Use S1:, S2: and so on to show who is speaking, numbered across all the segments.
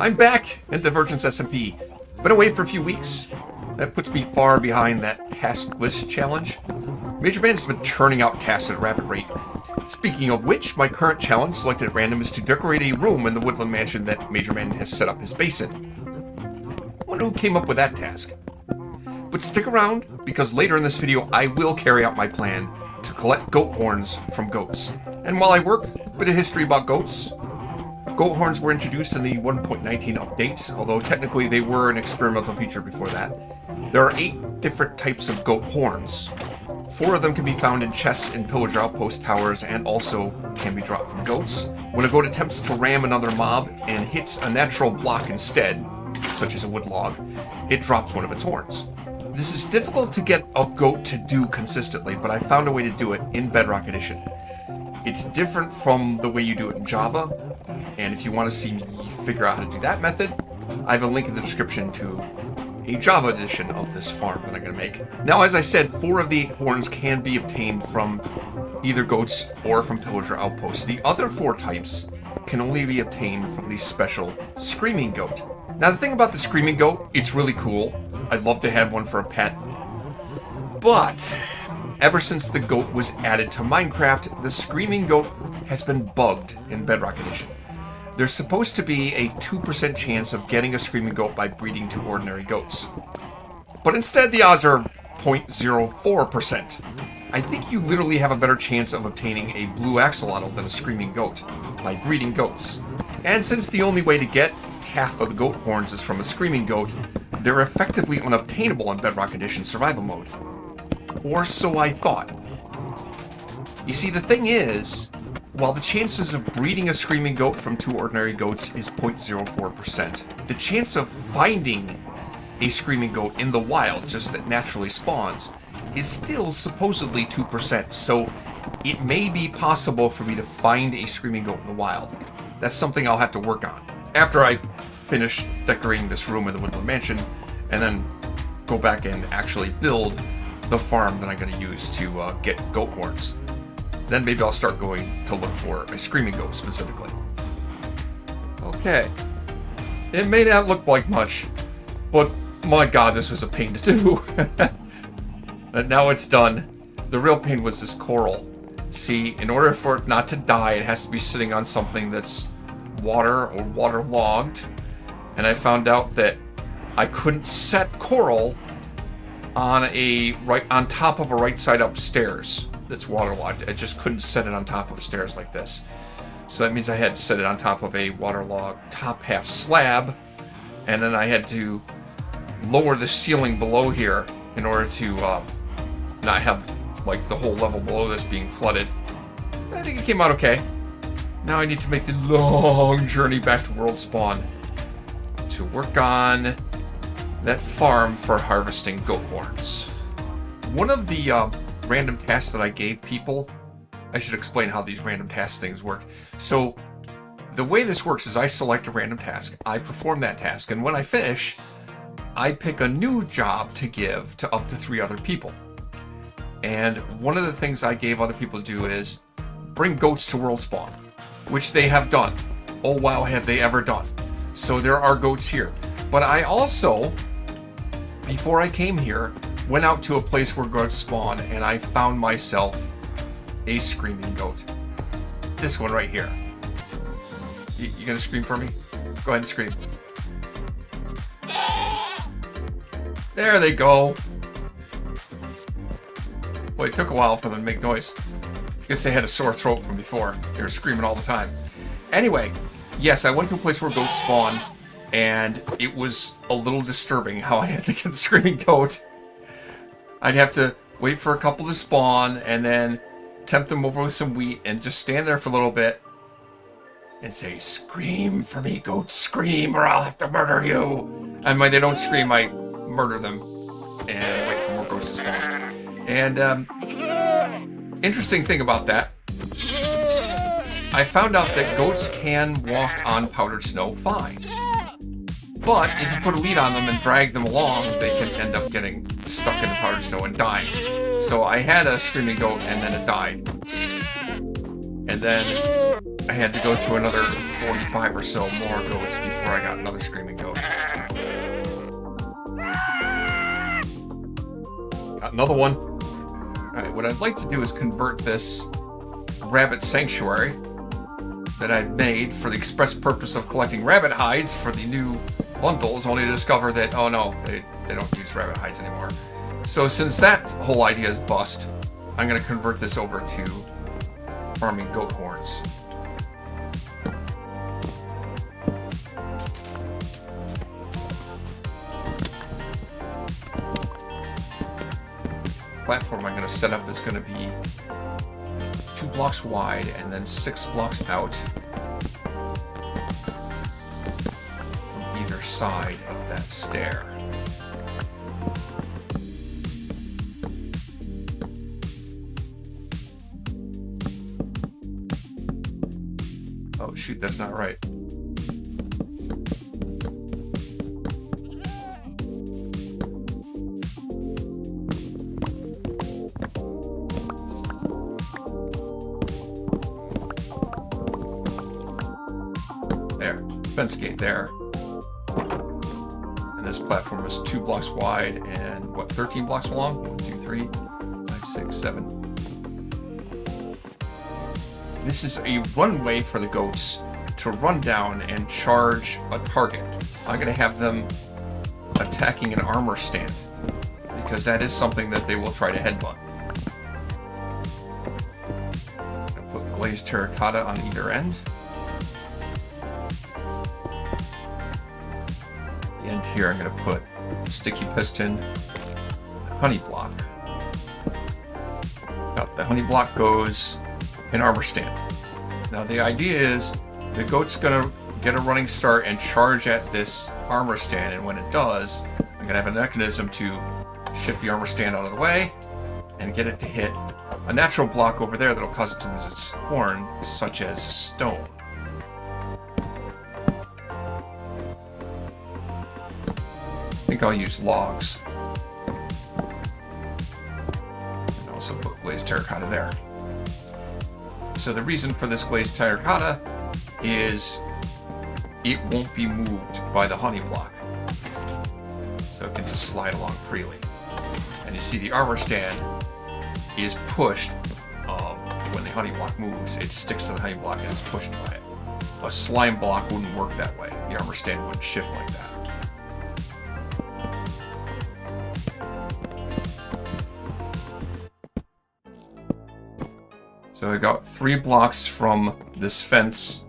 S1: I'm back in Divergence SMP. Been away for a few weeks. That puts me far behind that task list challenge. Major Man has been churning out tasks at a rapid rate. Speaking of which, my current challenge selected at random is to decorate a room in the woodland mansion that Major Man has set up his base in. I wonder who came up with that task. But stick around, because later in this video I will carry out my plan to collect goat horns from goats. And while I work, a bit of history about goats. Goat horns were introduced in the 1.19 update, although technically they were an experimental feature before that. There are 8 different types of goat horns. 4 of them can be found in chests in pillager outpost towers and also can be dropped from goats. When a goat attempts to ram another mob and hits a natural block instead, such as a wood log, it drops one of its horns. This is difficult to get a goat to do consistently, but I found a way to do it in Bedrock Edition. It's different from the way you do it in Java, and if you want to see me figure out how to do that method, I have a link in the description to a Java edition of this farm that I'm going to make. Now, as I said, 4 of the 8 horns can be obtained from either goats or from pillager outposts. The other 4 types can only be obtained from the special screaming goat. Now, the thing about the screaming goat, it's really cool. I'd love to have one for a pet. But ever since the goat was added to Minecraft, the screaming goat has been bugged in Bedrock Edition. There's supposed to be a 2% chance of getting a screaming goat by breeding 2 ordinary goats. But instead the odds are 0.04%. I think you literally have a better chance of obtaining a blue axolotl than a screaming goat by breeding goats. And since the only way to get half of the goat horns is from a screaming goat, they're effectively unobtainable in Bedrock Edition survival mode. Or so I thought. You see, the thing is, while the chances of breeding a screaming goat from 2 ordinary goats is 0.04%, the chance of finding a screaming goat in the wild, just that naturally spawns, is still supposedly 2%, so it may be possible for me to find a screaming goat in the wild. That's something I'll have to work on after I finish decorating this room in the woodland mansion, and then go back and actually build the farm that I'm going to use to get goat horns. Then maybe I'll start going to look for a screaming goat specifically. Okay. It may not look like much, but my god, this was a pain to do. And now it's done. The real pain was this coral. See, in order for it not to die, it has to be sitting on something that's water or waterlogged. And I found out that I couldn't set coral on on top of a right side up stairs that's waterlogged. I just couldn't set it on top of stairs like this. So that means I had to set it on top of a waterlogged top half slab, and then I had to lower the ceiling below here in order to not have like the whole level below this being flooded. I think it came out okay. Now I need to make the long journey back to World Spawn to work on that farm for harvesting goat horns. One of the random tasks that I gave people, I should explain how these random task things work. So the way this works is I select a random task, I perform that task, and when I finish, I pick a new job to give to up to 3 other people. And one of the things I gave other people to do is bring goats to World Spawn, which they have done. Oh wow, have they ever done. So there are goats here. But I also, before I came here, went out to a place where goats spawn, and I found myself a screaming goat. This one right here. You gonna scream for me? Go ahead and scream. There they go. Boy, it took a while for them to make noise. I guess they had a sore throat from before. They were screaming all the time. Anyway, yes, I went to a place where goats spawn, and it was a little disturbing how I had to get the screaming goat. I'd have to wait for a couple to spawn, and then tempt them over with some wheat, and just stand there for a little bit, and say, "Scream for me, goats, scream, or I'll have to murder you." And when they don't scream, I murder them, and wait for more goats to spawn. And, interesting thing about that, I found out that goats can walk on powdered snow fine. But if you put a lead on them and drag them along, they can end up getting stuck in the powdered snow and dying. So I had a screaming goat, and then it died. And then I had to go through another 45 or so more goats before I got another screaming goat. Got another one. Alright, what I'd like to do is convert this rabbit sanctuary that I'd made for the express purpose of collecting rabbit hides for the new bundles, only to discover that, oh no, they don't use rabbit hides anymore. So since that whole idea is bust, I'm going to convert this over to farming goat horns. Platform I'm going to set up is going to be 2 blocks wide and then 6 blocks out from either side of that stair. Oh shoot, that's not right. Fence gate there, and this platform is 2 blocks wide and what, 13 blocks long? 1, 2, 3, 5, 6, 7. This is a runway for the goats to run down and charge a target. I'm going to have them attacking an armor stand because that is something that they will try to headbutt. I'll put glazed terracotta on either end. And here I'm going to put sticky piston, honey block. Now the honey block goes in armor stand. Now the idea is the goat's going to get a running start and charge at this armor stand, and when it does, I'm going to have a mechanism to shift the armor stand out of the way and get it to hit a natural block over there that'll cause it to lose its horn, such as stone. I think I'll use logs. And also put glazed terracotta there. So the reason for this glazed terracotta is it won't be moved by the honey block. So it can just slide along freely. And you see the armor stand is pushed when the honey block moves. It sticks to the honey block and it's pushed by it. A slime block wouldn't work that way. The armor stand wouldn't shift like that. So I got 3 blocks from this fence,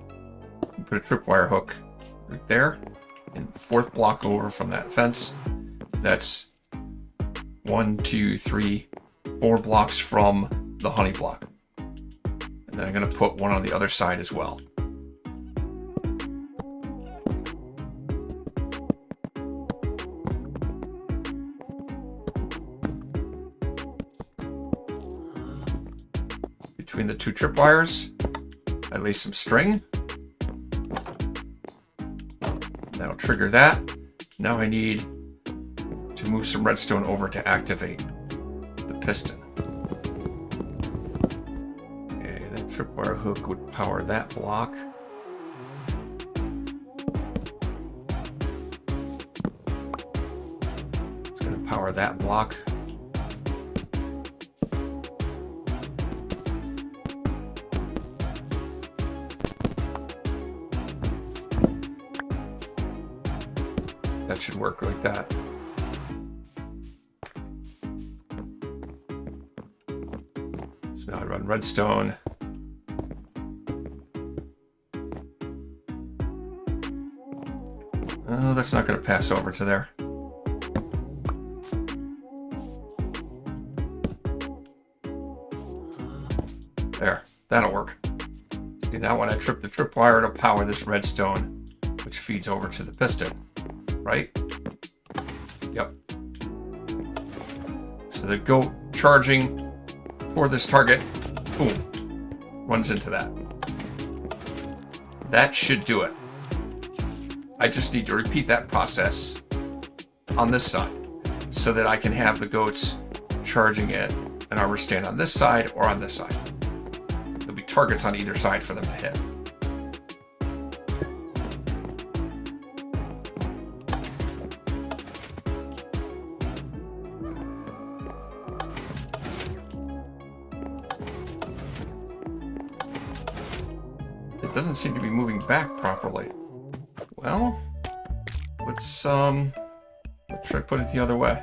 S1: put a tripwire hook right there, and 4th block over from that fence. That's 1, 2, 3, 4 blocks from the honey block. And then I'm going to put one on the other side as well. Between the 2 tripwires, I lay some string. That'll trigger that. Now I need to move some redstone over to activate the piston. Okay, that tripwire hook would power that block. It's going to power that block. That should work like that. So now I run redstone. Oh, that's not going to pass over to there. There, that'll work. See, now when I trip the tripwire, it'll power this redstone, which feeds over to the piston. Right? Yep. So the goat charging for this target, boom, runs into that. That should do it. I just need to repeat that process on this side so that I can have the goats charging at an armor stand on this side or on this side. There'll be targets on either side for them to hit. it doesn't seem to be moving back properly. Well, let's try put it the other way.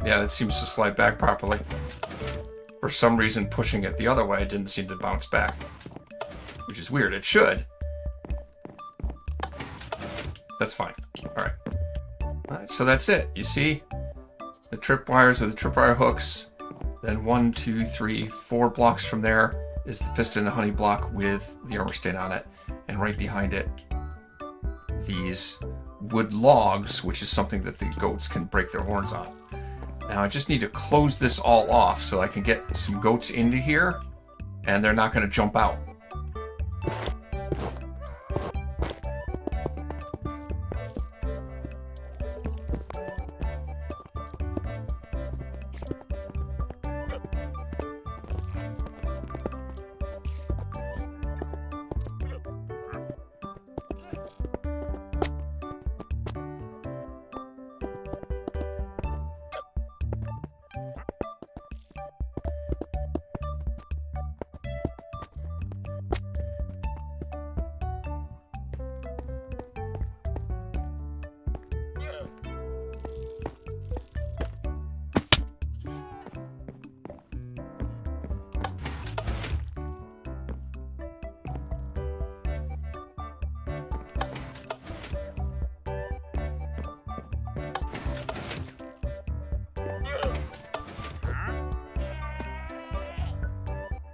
S1: Yeah, it seems to slide back properly. For some reason, pushing it the other way didn't seem to bounce back. Which is weird. It should. That's fine. Alright. Alright, so that's it. You see? The tripwires with the tripwire hooks. Then 1, 2, 3, 4 blocks from there is the piston and honey block with the armor stand on it. And right behind it, these wood logs, which is something that the goats can break their horns on. Now I just need to close this all off so I can get some goats into here, and they're not going to jump out.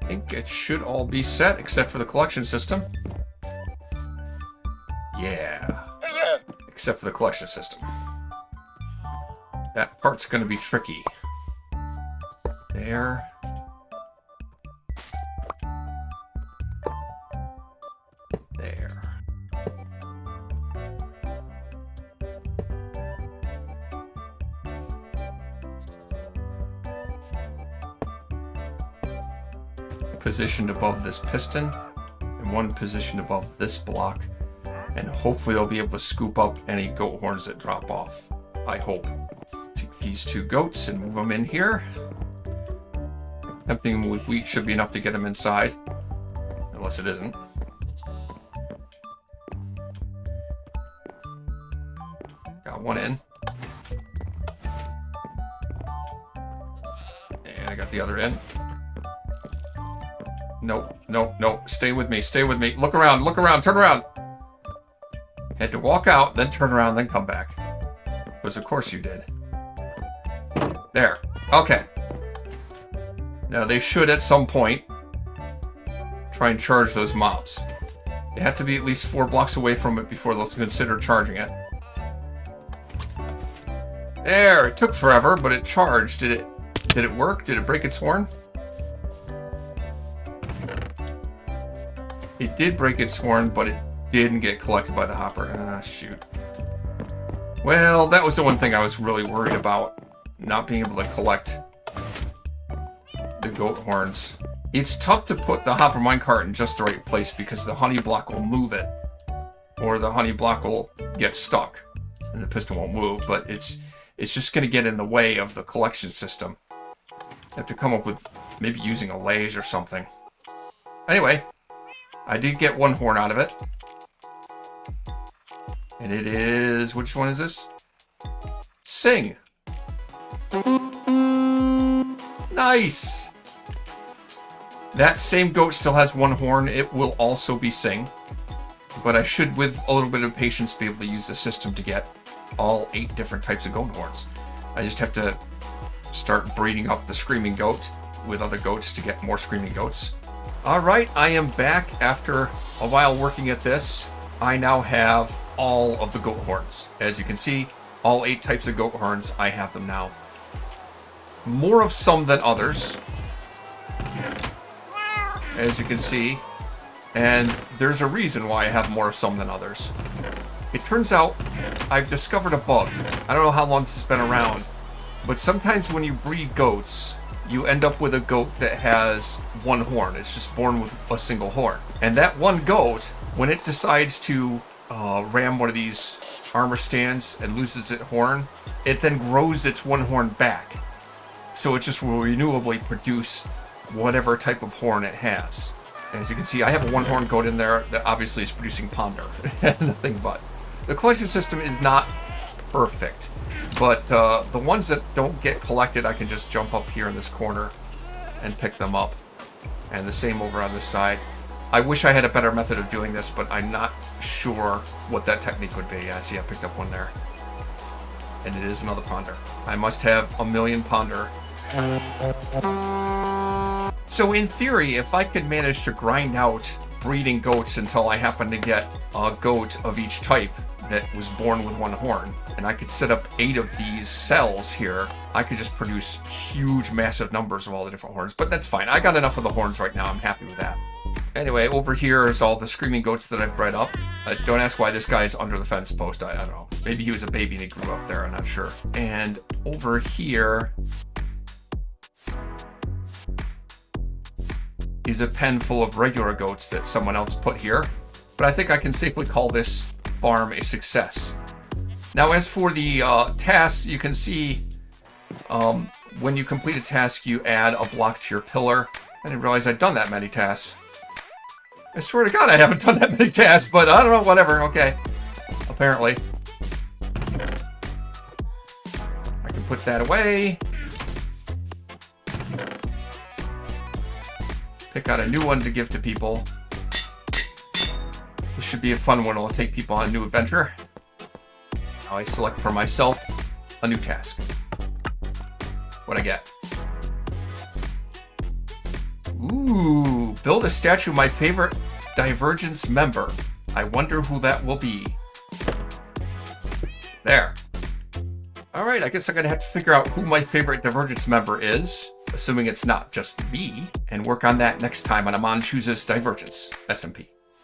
S1: I think it should all be set except for the collection system. Yeah. Except for the collection system. That part's going to be tricky. There. There. Positioned above this piston and one positioned above this block, and hopefully they'll be able to scoop up any goat horns that drop off. I hope. Take these 2 goats and move them in here. Tempting them with wheat should be enough to get them inside, unless it isn't. Got one in. And I got the other in. Nope, nope, nope. Stay with me, stay with me. Look around, turn around. Had to walk out, then turn around, then come back. Because of course you did. There. Okay. Now they should at some point try and charge those mobs. They have to be at least 4 blocks away from it before they'll consider charging it. There, it took forever, but it charged. Did it work? Did it break its horn? It did break its horn, but it didn't get collected by the hopper. Ah, shoot. Well, that was the one thing I was really worried about. Not being able to collect the goat horns. It's tough to put the hopper minecart in just the right place because the honey block will move it. Or the honey block will get stuck and the piston won't move, but it's just going to get in the way of the collection system. I have to come up with maybe using a lathe or something. Anyway. I did get 1 horn out of it. And it is... which one is this? Sing! Nice! That same goat still has 1 horn. It will also be Sing. But I should, with a little bit of patience, be able to use the system to get all 8 different types of goat horns. I just have to start breeding up the screaming goat with other goats to get more screaming goats. Alright, I am back after a while working at this. I now have all of the goat horns. As you can see, all 8 types of goat horns, I have them now. More of some than others, as you can see, and there's a reason why I have more of some than others. It turns out I've discovered a bug. I don't know how long this has been around, but sometimes when you breed goats, you end up with a goat that has 1 horn. It's just born with a single horn. And that 1 goat, when it decides to ram one of these armor stands and loses its horn, it then grows its 1 horn back. So it just will renewably produce whatever type of horn it has. As you can see, I have a one-horn goat in there that obviously is producing ponder. Nothing but. The collection system is not perfect, but the ones that don't get collected, I can just jump up here in this corner and pick them up. And the same over on this side. I wish I had a better method of doing this, but I'm not sure what that technique would be. I see I picked up one there. And it is another ponder. I must have a million ponder. So in theory, if I could manage to grind out breeding goats until I happen to get a goat of each type that was born with one horn, and I could set up 8 of these cells here, I could just produce huge, massive numbers of all the different horns. But that's fine. I got enough of the horns right now. I'm happy with that. Anyway, over here is all the screaming goats that I've bred up. Don't ask why this guy's under the fence post. I don't know. Maybe he was a baby and he grew up there. I'm not sure. And over here is a pen full of regular goats that someone else put here. But I think I can safely call this farm a success. Now, as for the tasks, you can see when you complete a task, you add a block to your pillar. I didn't realize I'd done that many tasks. I swear to God, I haven't done that many tasks, but I don't know, whatever, okay. Apparently. I can put that away. Pick out a new one to give to people. This should be a fun one. It'll take people on a new adventure. Now I select for myself a new task. What'd I get? Ooh, build a statue of my favorite Divergence member. I wonder who that will be. There. Alright, I guess I'm going to have to figure out who my favorite Divergence member is, assuming it's not just me, and work on that next time on Amon Chooses Divergence SMP.